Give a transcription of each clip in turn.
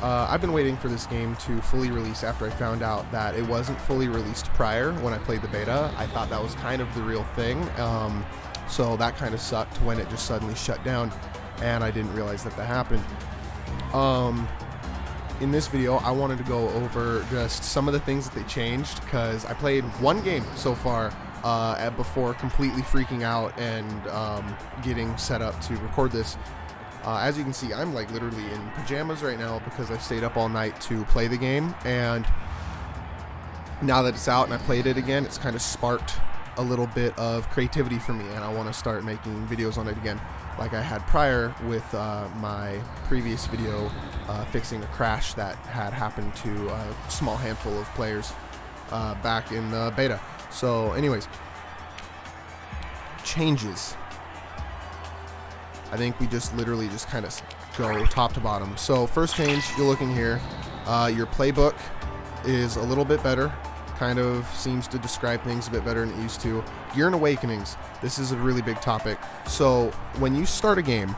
I've been waiting for this game to fully release after I found out that it wasn't fully released prior when I played the beta. I thought that was kind of the real thing, so that kind of sucked when it just suddenly shut down, and I didn't realize that happened. In this video, I wanted to go over just some of the things that they changed, because I played one game so far before completely freaking out and getting set up to record this. As you can see, I'm like literally in pajamas right now because I've stayed up all night to play the game, and now that it's out and I played it again, it's kind of sparked a little bit of creativity for me, and I want to start making videos on it again like I had prior with my previous video fixing a crash that had happened to a small handful of players back in the beta. So anyways, changes. I think we just literally just kind of go top to bottom. So first change, you're looking here, your playbook is a little bit better, kind of seems to describe things a bit better than it used to. Gear and Awakenings, this is a really big topic. So when you start a game,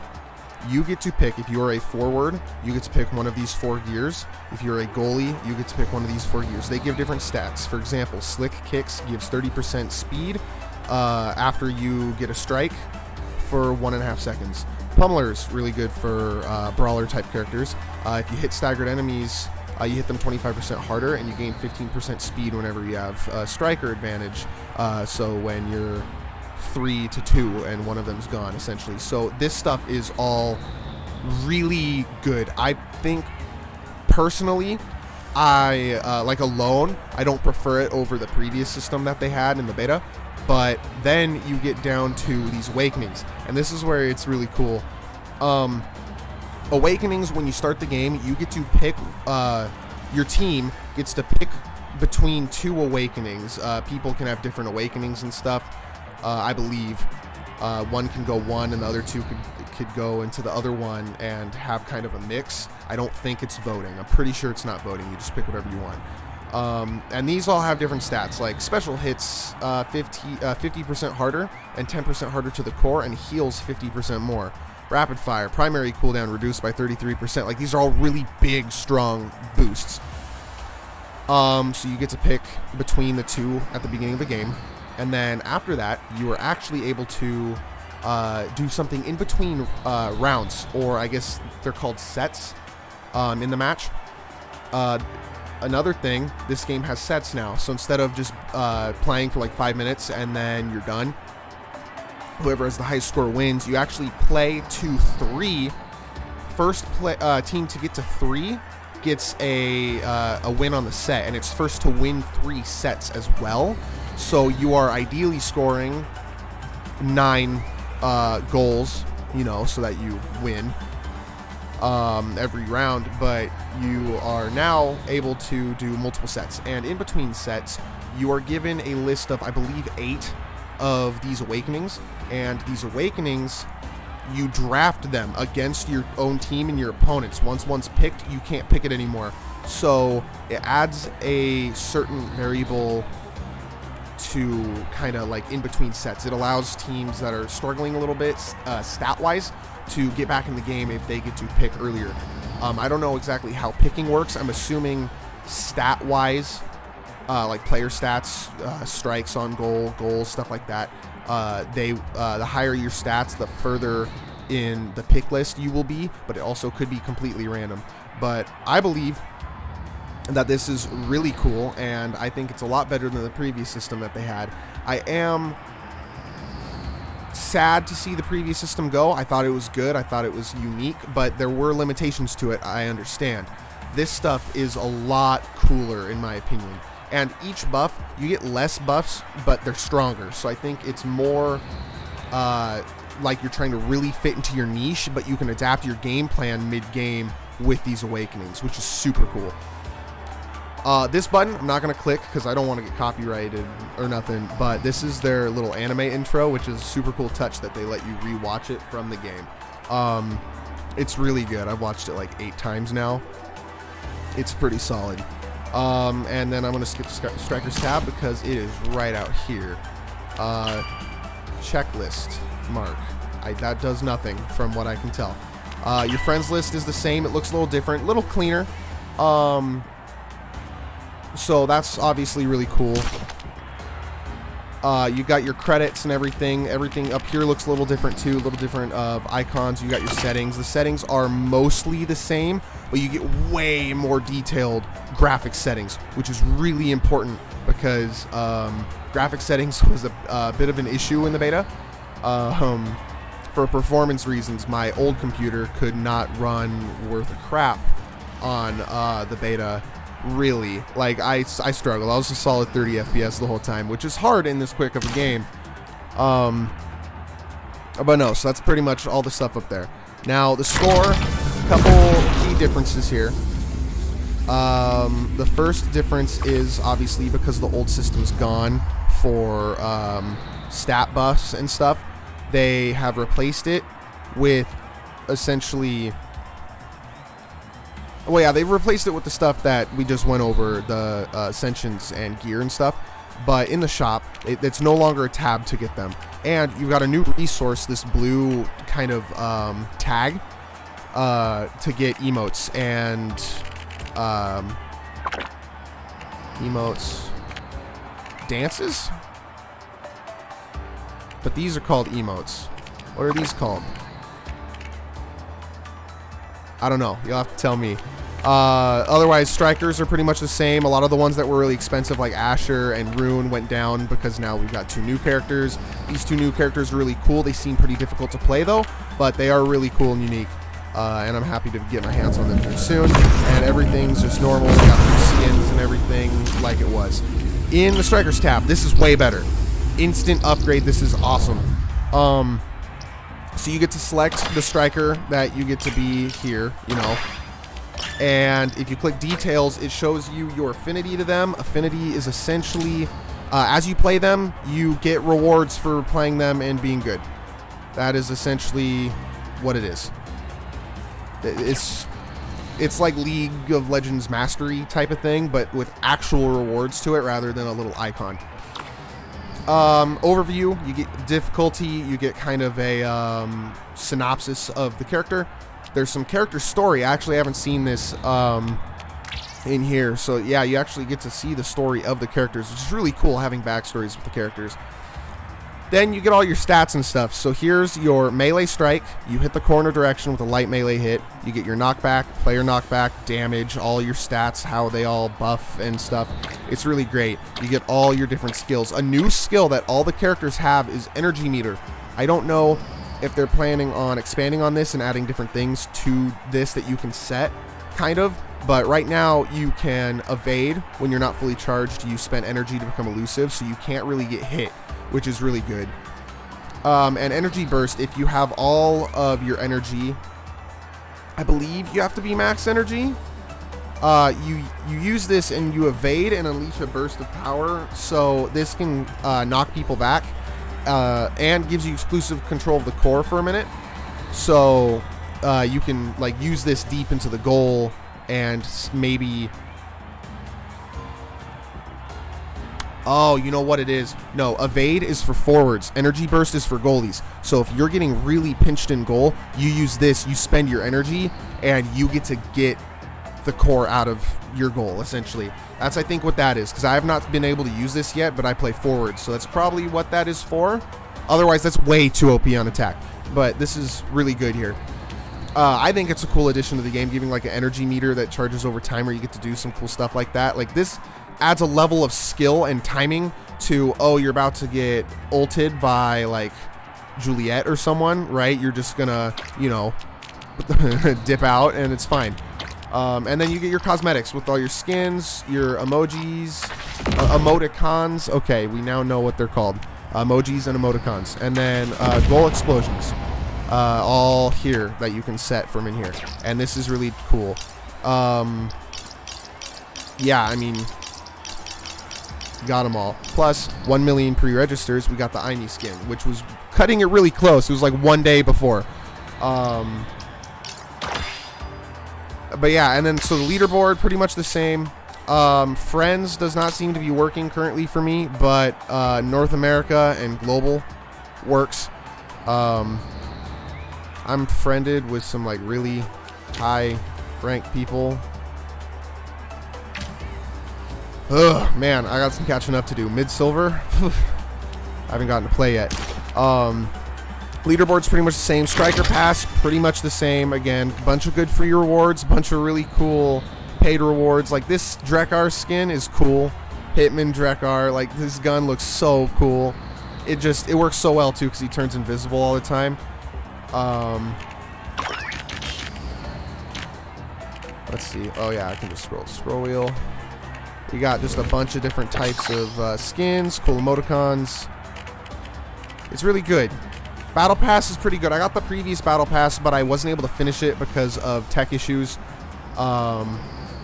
you get to pick, if you're a forward, you get to pick one of these 4 gears. If you're a goalie, you get to pick one of these 4 gears. They give different stats. For example, Slick Kicks gives 30% speed after you get a strike for 1.5 seconds. Pummeler's really good for brawler type characters. If you hit staggered enemies, you hit them 25% harder, and you gain 15% speed whenever you have striker advantage. So when you're 3-2 and one of them's gone, essentially. So this stuff is all really good. I think personally, I like alone, I don't prefer it over the previous system that they had in the beta. But then you get down to these Awakenings, and this is where it's really cool. Awakenings, when you start the game, you get to pick, your team gets to pick between 2 Awakenings. People can have different Awakenings and stuff. I believe one can go one, and the other 2 could go into the other one and have kind of a mix. I don't think it's voting. I'm pretty sure it's not voting. You just pick whatever you want. And these all have different stats, like special hits 50% harder and 10% harder to the core, and heals 50% more. Rapid fire, primary cooldown reduced by 33%. Like, these are all really big, strong boosts. So you get to pick between the 2 at the beginning of the game, and then after that, you are actually able to do something in between rounds, or I guess they're called sets in the match. Another thing, this game has sets now, so instead of just playing for like 5 minutes and then you're done, whoever has the highest score wins. You actually play to 3. First team to get to 3 gets a win on the set, and it's first to win 3 sets as well. So you are ideally scoring 9 goals, you know, so that you win every round, but you are now able to do multiple sets, and in between sets you are given a list of, I believe, 8 of these Awakenings, and these Awakenings, you draft them against your own team and your opponents. Once one's picked, you can't pick it anymore, so it adds a certain variable to kind of like in between sets. It allows teams that are struggling a little bit stat wise to get back in the game if they get to pick earlier. I don't know exactly how picking works. I'm assuming stat wise, like player stats, strikes on goal, goals, stuff like that. The higher your stats, the further in the pick list you will be, but it also could be completely random. But I believe that this is really cool, and I think it's a lot better than the previous system that they had. I am sad to see the previous system go. I thought it was good. I thought it was unique, but there were limitations to it. I understand. This stuff is a lot cooler in my opinion. And each buff, you get less buffs, but they're stronger. So I think it's more like you're trying to really fit into your niche, but you can adapt your game plan mid-game with these Awakenings, which is super cool. This button, I'm not going to click because I don't want to get copyrighted or nothing, but this is their little anime intro, which is a super cool touch that they let you rewatch it from the game. It's really good. I've watched it like 8 times now. It's pretty solid. And then I'm going to skip Striker's tab because it is right out here. Checklist mark. That does nothing from what I can tell. Your friends list is the same. It looks a little different, a little cleaner. So that's obviously really cool. You got your credits and everything. Everything up here looks a little different too, a little different of icons. You got your settings. The settings are mostly the same, but you get way more detailed graphic settings, which is really important because graphic settings was a bit of an issue in the beta. For performance reasons, my old computer could not run worth a crap on the beta. Really, like I struggled. I was a solid 30 FPS the whole time, which is hard in this quick of a game. But no, so that's pretty much all the stuff up there. Now the store, couple key differences here. The first difference is obviously because the old system's gone for stat buffs and stuff, they have replaced it with essentially. Well, yeah, they've replaced it with the stuff that we just went over, the ascensions and gear and stuff. But in the shop, it's no longer a tab to get them. And you've got a new resource, this blue kind of tag, to get emotes. And emotes, dances? But these are called emotes. What are these called? I don't know. You'll have to tell me. Otherwise, strikers are pretty much the same. A lot of the ones that were really expensive, like Asher and Rune, went down because now we've got 2 new characters. These 2 new characters are really cool. They seem pretty difficult to play, though, but they are really cool and unique. And I'm happy to get my hands on them here soon. And everything's just normal. We got the skins and everything like it was. In the Strikers tab, this is way better. Instant upgrade. This is awesome. So you get to select the striker that you get to be here, you know. And if you click details, it shows you your affinity to them. Affinity is essentially, as you play them, you get rewards for playing them and being good. That is essentially what it is. It's like League of Legends Mastery type of thing, but with actual rewards to it rather than a little icon. Overview, you get difficulty, you get kind of a synopsis of the character. There's some character story. I actually haven't seen this in here, so yeah, you actually get to see the story of the characters, which is really cool, having backstories with the characters. Then you get all your stats and stuff. So here's your melee strike. You hit the corner direction with a light melee hit. You get your knockback, player knockback, damage, all your stats, how they all buff and stuff. It's really great. You get all your different skills. A new skill that all the characters have is energy meter. I don't know if they're planning on expanding on this and adding different things to this that you can set, kind of. But right now you can evade when you're not fully charged. You spend energy to become elusive, so you can't really get hit, which is really good. And energy burst, if you have all of your energy, I believe you have to be max energy. You use this and you evade and unleash a burst of power, so this can knock people back, and gives you exclusive control of the core for a minute. So you can like use this deep into the goal and maybe. Oh, you know what it is? No, evade is for forwards. Energy burst is for goalies. So if you're getting really pinched in goal, you use this, you spend your energy, and you get to get the core out of your goal, essentially. That's, I think, what that is, because I have not been able to use this yet, but I play forwards, so that's probably what that is for. Otherwise, that's way too OP on attack. But this is really good here. I think it's a cool addition to the game, giving like an energy meter that charges over time where you get to do some cool stuff like that. Like this adds a level of skill and timing to, oh, you're about to get ulted by like Juliet or someone, right? You're just gonna, you know, dip out and it's fine. And then you get your cosmetics with all your skins, your emojis, emoticons. Okay, we now know what they're called. Emojis and emoticons. And then goal explosions. All here that you can set from in here. And this is really cool. Yeah, I mean, got them all. Plus, 1 million pre-registers. We got the Aimee skin, which was cutting it really close. It was like one day before. But yeah, and then so the leaderboard, pretty much the same. Friends does not seem to be working currently for me, but North America and global works. I'm friended with some like really high ranked people. Ugh, man, I got some catching up to do. Mid-silver, I haven't gotten to play yet. Leaderboard's pretty much the same. Striker Pass, pretty much the same. Again, a bunch of good free rewards, bunch of really cool paid rewards. Like this Drekar skin is cool. Hitman Drekar, like this gun looks so cool. It works so well too because he turns invisible all the time. Let's see. Oh yeah, I can just scroll wheel. We got just a bunch of different types of skins, cool emoticons. It's really good. Battle Pass is pretty good. I got the previous Battle Pass, but I wasn't able to finish it because of tech issues. I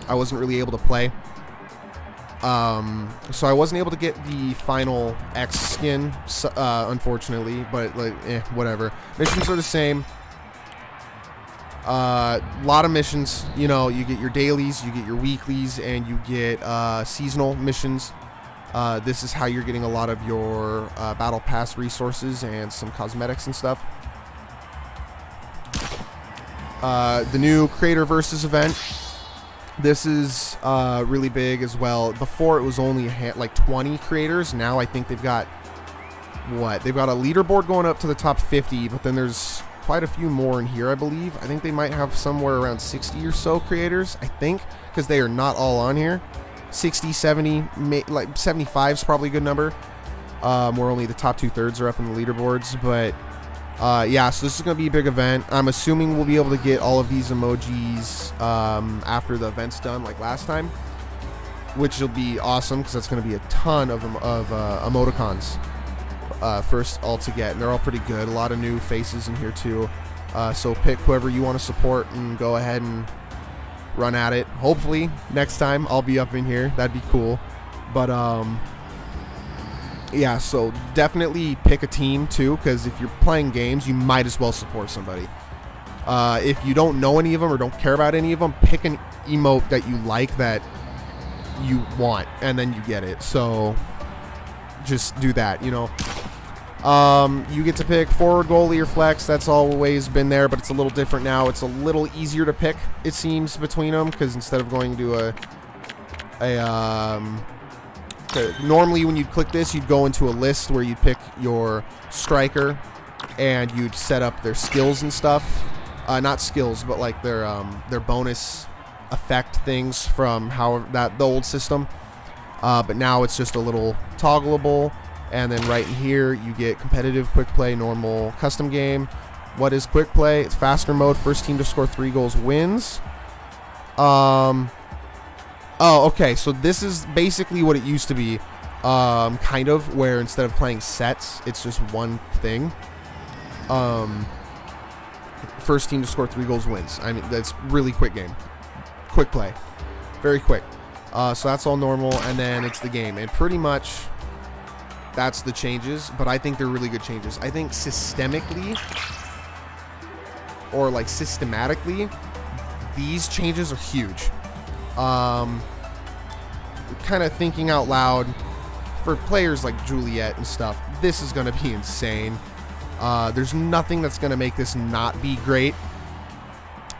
wasn't really able to play. So I wasn't able to get the final X skin, unfortunately, but like, whatever. Missions are the same. Lot of missions, you know, you get your dailies, you get your weeklies, and you get seasonal missions. This is how you're getting a lot of your battle pass resources and some cosmetics and stuff. The new creator versus event, this is really big as well. Before it was only like 20 creators. Now I think they've got they've got a leaderboard going up to the top 50, but then there's quite a few more in here, I believe. I think they might have somewhere around 60 or so creators, I think, because they are not all on here. 60, 70, like 75 is probably a good number. Where only the top 2/3 are up in the leaderboards. But yeah, so this is going to be a big event. I'm assuming we'll be able to get all of these emojis after the event's done, like last time, which will be awesome because that's going to be a ton of emoticons. First all to get, and they're all pretty good. A lot of new faces in here too, so pick whoever you want to support and go ahead and run at it. Hopefully next time I'll be up in here. That'd be cool. But yeah, so definitely pick a team too, because if you're playing games, you might as well support somebody. If you don't know any of them or don't care about any of them, pick an emote that you like, that you want, and then you get it. So just do that, you know. You get to pick forward, goalie, or flex. That's always been there, but it's a little different now. It's a little easier to pick, it seems, between them, because instead of going to normally when you'd click this, you'd go into a list where you'd pick your striker and you'd set up their skills and stuff. Not skills, but like their bonus effect things from the old system. But now it's just a little toggleable. And then right in here, you get competitive, quick play, normal, custom game. What is quick play? It's faster mode. First team to score 3 goals wins. Oh, okay. So this is basically what it used to be, kind of, where instead of playing sets, it's just one thing. First team to score 3 goals wins. I mean, that's really quick game. Quick play. Very quick. So that's all normal, and then it's the game. And pretty much that's the changes, but I think they're really good changes. I think systemically, or like systematically, these changes are huge. Kind of thinking out loud, for players like Juliet and stuff, this is going to be insane. There's nothing that's going to make this not be great.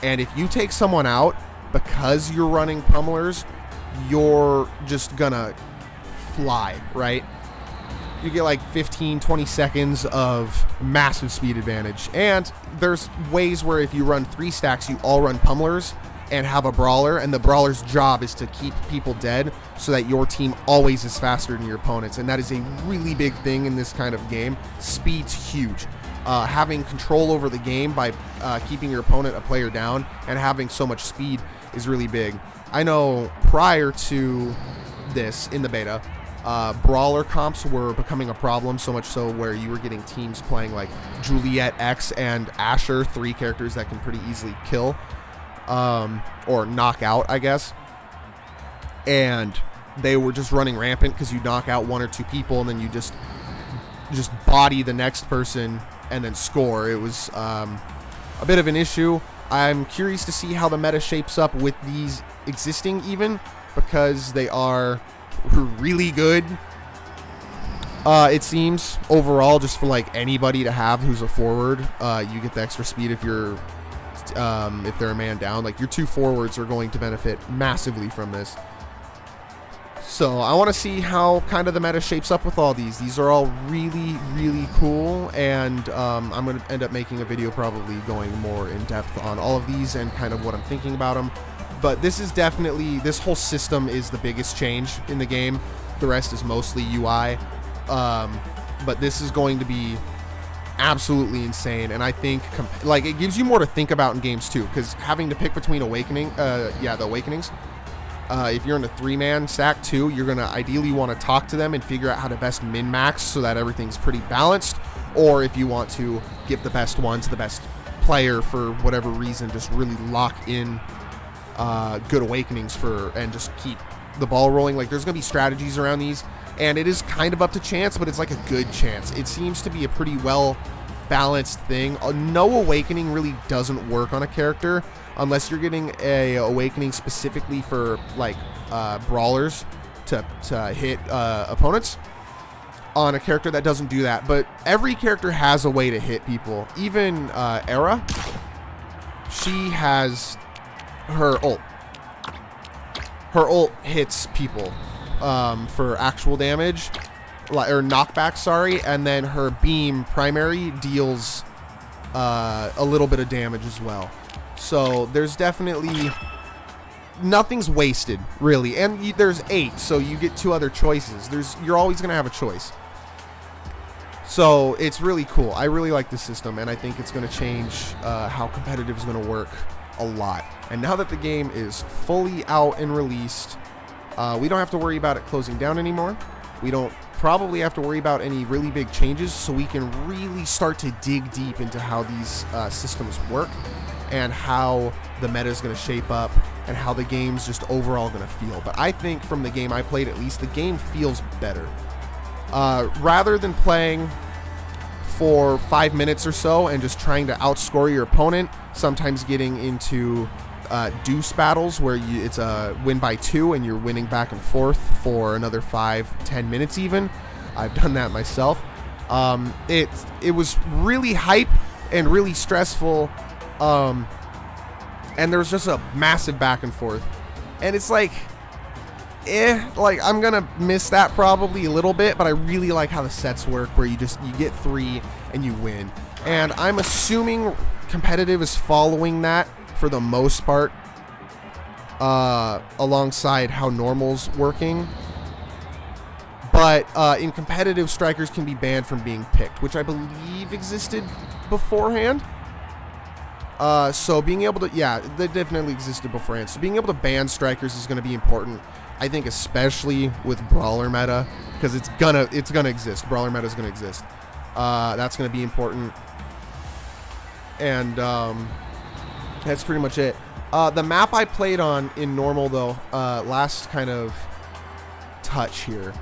And if you take someone out because you're running pummelers, you're just going to fly, right? You get like 15, 20 seconds of massive speed advantage. And there's ways where if you run 3 stacks, you all run pummelers and have a brawler, and the brawler's job is to keep people dead so that your team always is faster than your opponents. And that is a really big thing in this kind of game. Speed's huge. Having control over the game by keeping your opponent a player down and having so much speed is really big. I know prior to this, in the beta, brawler comps were becoming a problem, so much so where you were getting teams playing like Juliet X and Asher, 3 characters that can pretty easily kill, or knock out, I guess. And they were just running rampant because you knock out 1 or 2 people and then you just body the next person and then score. It was a bit of an issue. I'm curious to see how the meta shapes up with these existing, even because they are really good. It seems overall, just for like anybody to have who's a forward, you get the extra speed if you're if they're a man down. Like your 2 forwards are going to benefit massively from this. So I want to see how kind of the meta shapes up with all these. These are all really, really cool, and I'm going to end up making a video probably going more in depth on all of these and kind of what I'm thinking about them. But this is definitely, this whole system is the biggest change in the game. The rest is mostly UI. But this is going to be absolutely insane, and I think like it gives you more to think about in games too, because having to pick between the awakenings, if you're in a 3-man stack too, you're gonna ideally want to talk to them and figure out how to best min-max so that everything's pretty balanced, or if you want to give the best one to the best player for whatever reason, just really lock in good awakenings and just keep the ball rolling. Like there's gonna be strategies around these, and it is kind of up to chance, but it's like a good chance. It seems to be a pretty well balanced thing. No awakening really doesn't work on a character unless you're getting a awakening specifically for like brawlers to hit opponents. On a character that doesn't do that, but every character has a way to hit people. Even Era, she has her ult. Her ult hits people for actual damage, or knockback, sorry, and then her beam primary deals a little bit of damage as well. So there's definitely nothing's wasted, really. And there's 8, so you get 2 other choices. You're always gonna have a choice. So it's really cool. I really like this system, and I think it's gonna change how competitive is gonna work a lot. And now that the game is fully out and released, we don't have to worry about it closing down anymore. We don't probably have to worry about any really big changes, so we can really start to dig deep into how these systems work and how the meta is going to shape up and how the game's just overall going to feel. But I think from the game I played, at least, the game feels better. Rather than playing for 5 minutes or so and just trying to outscore your opponent, sometimes getting into deuce battles where it's a win by 2 and you're winning back and forth for another 5-10 minutes even. I've done that myself. It was really hype and really stressful, and there was just a massive back and forth, and it's like like I'm gonna miss that probably a little bit, but I really like how the sets work where you get 3 and you win, and I'm assuming competitive is following that for the most part, alongside how normal's working. But in competitive, strikers can be banned from being picked, which I believe existed beforehand. So being able to, yeah, that definitely existed beforehand. So being able to ban strikers is going to be important, I think, especially with brawler meta, because it's gonna exist. Brawler meta is gonna exist. That's gonna be important, and that's pretty much it. The map I played on in normal, though, last kind of touch here.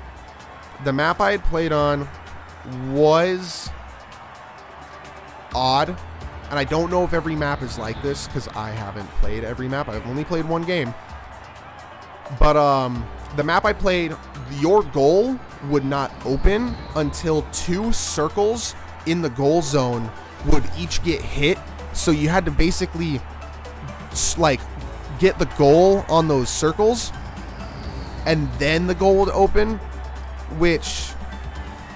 The map I had played on was odd, and I don't know if every map is like this because I haven't played every map. I've only played 1 game. But the map I played, your goal would not open until 2 circles in the goal zone would each get hit. So you had to basically like get the goal on those circles, and then the goal would open, which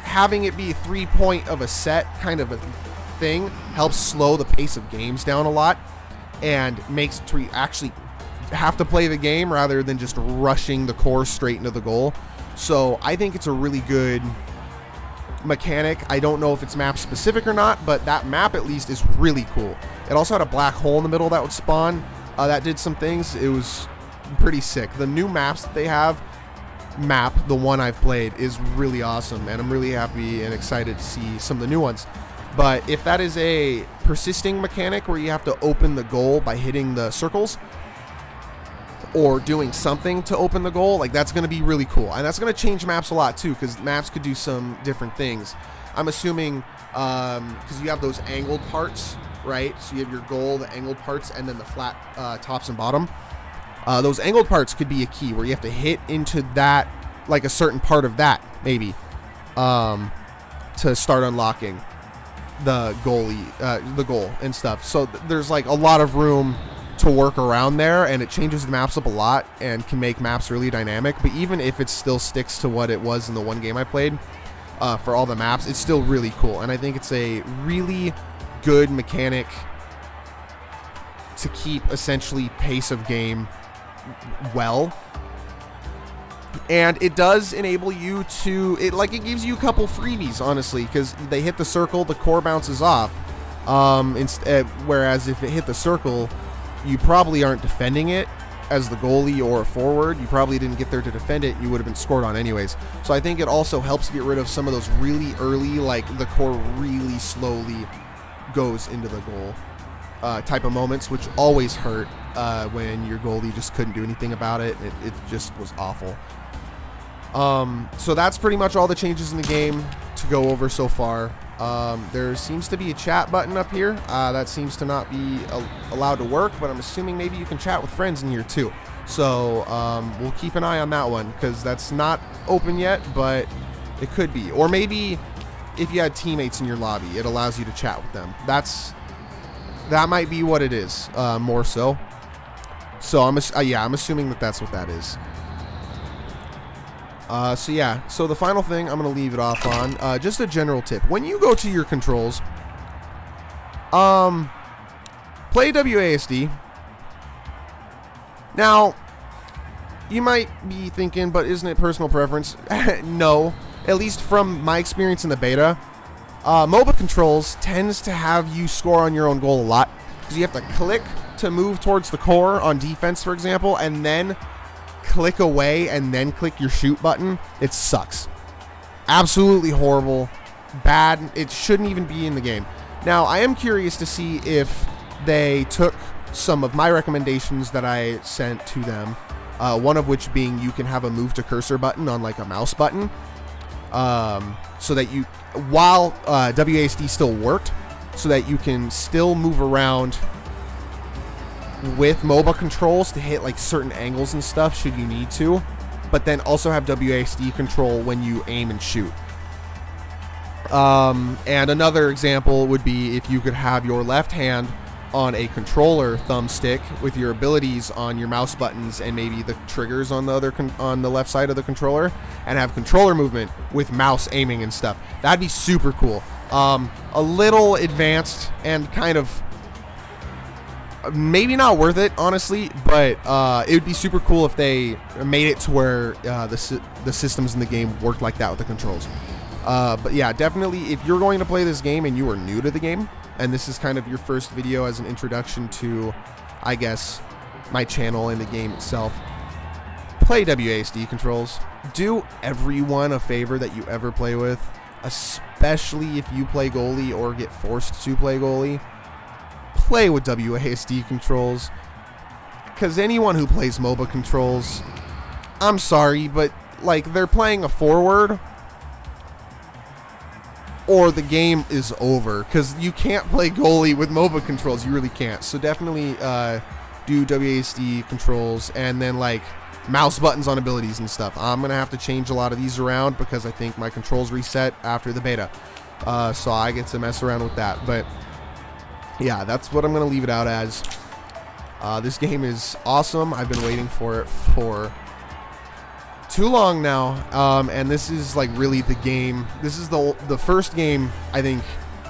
having it be 3 point of a set kind of a thing helps slow the pace of games down a lot and makes it to actually have to play the game rather than just rushing the core straight into the goal. So I think it's a really good mechanic. I don't know if it's map specific or not, but that map at least is really cool. It also had a black hole in the middle that would spawn. That did some things. It was pretty sick. The new maps that they have, the one I've played, is really awesome, and I'm really happy and excited to see some of the new ones. But if that is a persisting mechanic where you have to open the goal by hitting the circles or doing something to open the goal, like, that's going to be really cool. And that's going to change maps a lot too, because maps could do some different things. I'm assuming because you have those angled parts, right? So you have your goal, the angled parts, and then the flat tops and bottom. Those angled parts could be a key where you have to hit into that, like a certain part of that, maybe. to start unlocking the goal and stuff. So there's like a lot of room to work around there, and it changes the maps up a lot and can make maps really dynamic. But even if it still sticks to what it was in the one game I played, for all the maps, it's still really cool. And I think it's a really good mechanic to keep essentially pace of game well. And it does enable you to, it gives you a couple freebies, honestly, because they hit the circle, the core bounces off. Whereas if it hit the circle, you probably aren't defending it as the goalie or a forward. You probably didn't get there to defend it. You would have been scored on anyways. So I think it also helps get rid of some of those really early, like the core really slowly goes into the goal type of moments, which always hurt when your goalie just couldn't do anything about it. It just was awful. So that's pretty much all the changes in the game to go over so far. There seems to be a chat button up here. That seems to not be allowed to work, but I'm assuming maybe you can chat with friends in here too. So we'll keep an eye on that one, because that's not open yet, but it could be. Or maybe if you had teammates in your lobby, it allows you to chat with them. That might be what it is, more so. So I'm assuming that that's what that is. So the final thing I'm going to leave it off on, just a general tip. When you go to your controls, play WASD. Now, you might be thinking, but isn't it personal preference? No, at least from my experience in the beta, MOBA controls tends to have you score on your own goal a lot, because you have to click to move towards the core on defense, for example, and then click away and then click your shoot button. It sucks. Absolutely horrible. Bad. It shouldn't even be in the game. Now, I am curious to see if they took some of my recommendations that I sent to them, one of which being you can have a move to cursor button on like a mouse button, so that you, while WASD still worked, so that you can still move around with MOBA controls to hit like certain angles and stuff should you need to, but then also have WASD control when you aim and shoot. And another example would be if you could have your left hand on a controller thumbstick with your abilities on your mouse buttons and maybe the triggers on the left side of the controller, and have controller movement with mouse aiming and stuff. That'd be super cool. A little advanced and kind of maybe not worth it, honestly, but it would be super cool if they made it to where the systems in the game worked like that with the controls. But yeah, definitely, if you're going to play this game and you are new to the game, and this is kind of your first video as an introduction to, I guess, my channel and the game itself, play WASD controls. Do everyone a favor that you ever play with, especially if you play goalie or get forced to play goalie. Play with WASD controls, because anyone who plays MOBA controls, I'm sorry, but like, they're playing a forward or the game is over, because you can't play goalie with MOBA controls. You really can't. So definitely do WASD controls, and then like mouse buttons on abilities and stuff. I'm gonna have to change a lot of these around because I think my controls reset after the beta, so I get to mess around with that. But yeah, that's what I'm going to leave it out as. This game is awesome. I've been waiting for it for too long now. And this is like really the game. This is the first game, I think,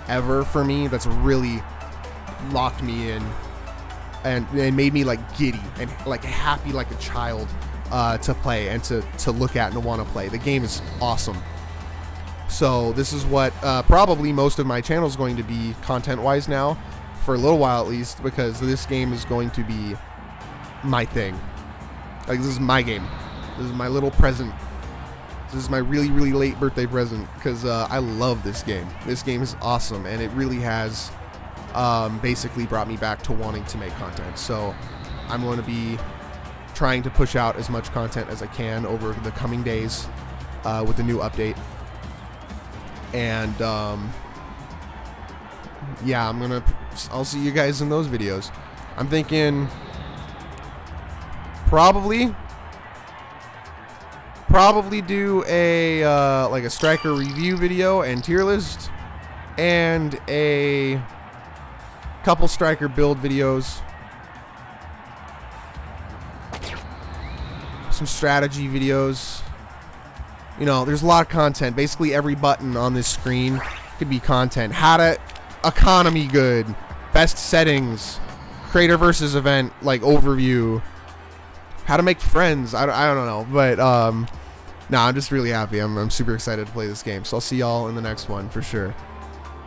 ever for me that's really locked me in and made me like giddy and like happy like a child to play and to look at and to want to play. The game is awesome. So this is what probably most of my channel is going to be content-wise now, for a little while at least, because this game is going to be my thing. Like, this is my game. This is my little present. This is my really, really late birthday present, because I love this game. This game is awesome, and it really has basically brought me back to wanting to make content. So I'm going to be trying to push out as much content as I can over the coming days with the new update. And yeah, I'll see you guys in those videos. I'm thinking probably Probably do a like a striker review video and tier list, and a couple striker build videos, some strategy videos. You know, there's a lot of content. Basically every button on this screen could be content. How to economy good, best settings, creator versus event like overview, how to make friends. I don't know, but no, I'm just really happy. I'm super excited to play this game. So I'll see y'all in the next one for sure.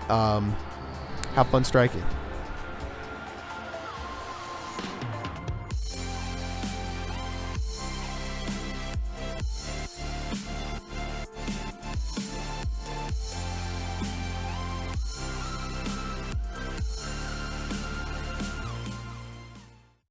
Have fun striking.